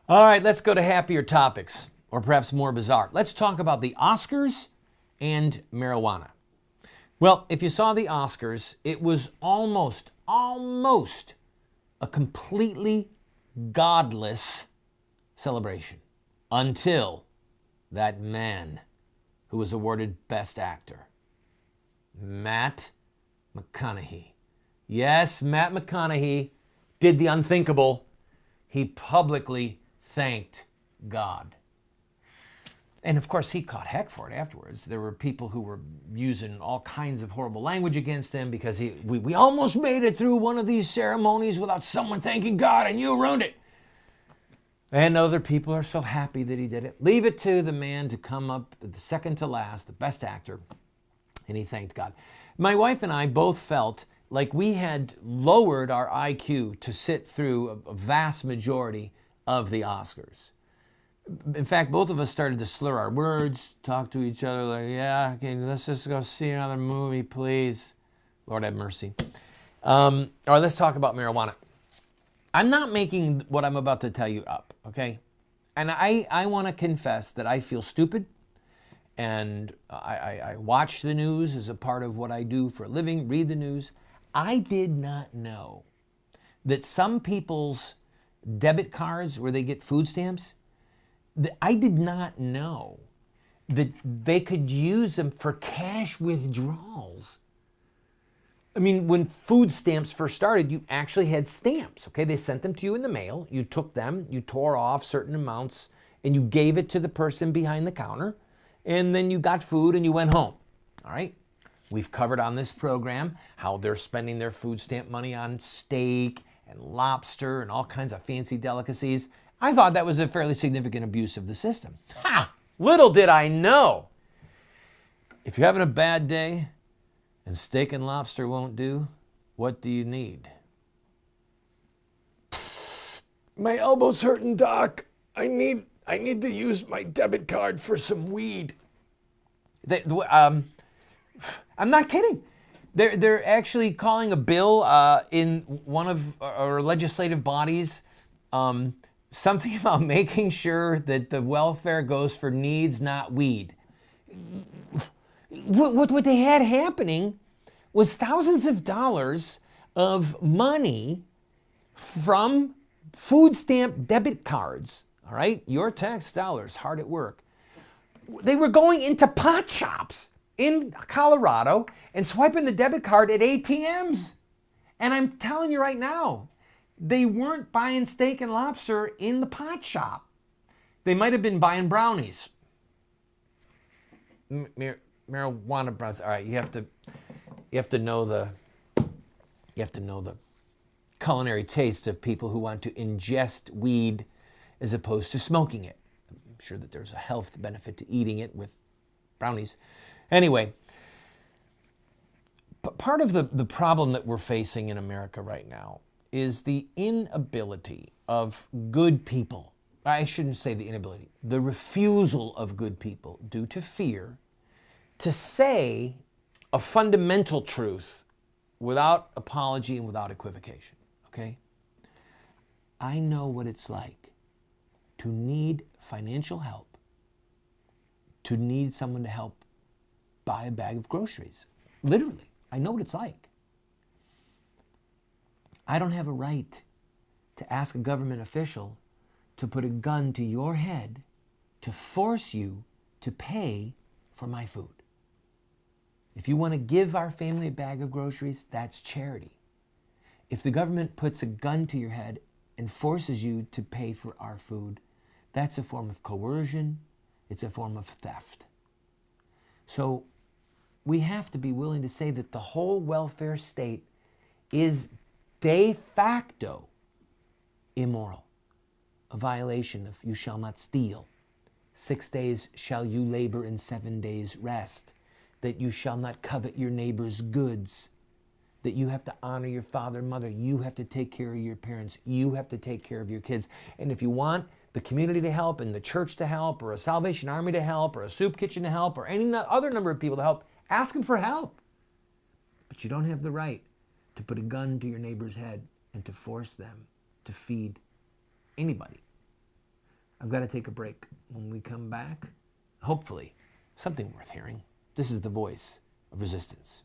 All right, let's go to happier topics, or perhaps more bizarre. Let's talk about the Oscars and marijuana. Well, if you saw the Oscars, it was almost a completely godless celebration until that man who was awarded Best Actor, Mcconaughey. Yes, Matt McConaughey did the unthinkable. He publicly thanked God. And of course, he caught heck for it afterwards. There were people who were using all kinds of horrible language against him because we almost made it through one of these ceremonies without someone thanking God, and you ruined it. And other people are so happy that he did it. Leave it to the man to come up the second to last, the Best Actor, and he thanked God. My wife and I both felt like we had lowered our IQ to sit through a vast majority of the Oscars. In fact, both of us started to slur our words, talk to each other like, yeah, okay, let's just go see another movie, please. Lord have mercy. Or let's talk about marijuana. I'm not making what I'm about to tell you up, okay? And I want to confess that I feel stupid, and I watch the news as a part of what I do for a living, read the news. I did not know that some people's debit cards where they get food stamps, I did not know that they could use them for cash withdrawals. I mean, when food stamps first started, you actually had stamps, okay? They sent them to you in the mail. You took them, you tore off certain amounts, and you gave it to the person behind the counter, and then you got food and you went home, all right? We've covered on this program how they're spending their food stamp money on steak and lobster and all kinds of fancy delicacies. I thought that was a fairly significant abuse of the system. Ha! Little did I know. If you're having a bad day and steak and lobster won't do, what do you need? My elbow's hurting, Doc. I need to use my debit card for some weed. I'm not kidding. They're actually calling a bill in one of our legislative bodies, something about making sure that the welfare goes for needs, not weed. What they had happening was thousands of dollars of money from food stamp debit cards, all right? Your tax dollars hard at work. They were going into pot shops in Colorado and swiping the debit card at ATMs. And I'm telling you right now, they weren't buying steak and lobster in the pot shop. They might have been buying brownies. Marijuana brownies. All right, you have to know the culinary tastes of people who want to ingest weed as opposed to smoking it. I'm sure that there's a health benefit to eating it with brownies. Anyway, part of the problem that we're facing in America right now is the inability of good people. I shouldn't say the inability, the refusal of good people due to fear to say a fundamental truth without apology and without equivocation, okay? I know what it's like to need financial help, to need someone to help buy a bag of groceries. Literally, I know what it's like. I don't have a right to ask a government official to put a gun to your head to force you to pay for my food. If you want to give our family a bag of groceries, that's charity. If the government puts a gun to your head and forces you to pay for our food, that's a form of coercion. It's a form of theft. So we have to be willing to say that the whole welfare state is de facto immoral, a violation of you shall not steal. 6 days shall you labor and 7 days rest, that you shall not covet your neighbor's goods, that you have to honor your father and mother, you have to take care of your parents, you have to take care of your kids. And if you want the community to help and the church to help or a Salvation Army to help or a soup kitchen to help or any other number of people to help, ask them for help. But you don't have the right to put a gun to your neighbor's head and to force them to feed anybody. I've got to take a break. When we come back, hopefully, something worth hearing. This is the voice of resistance.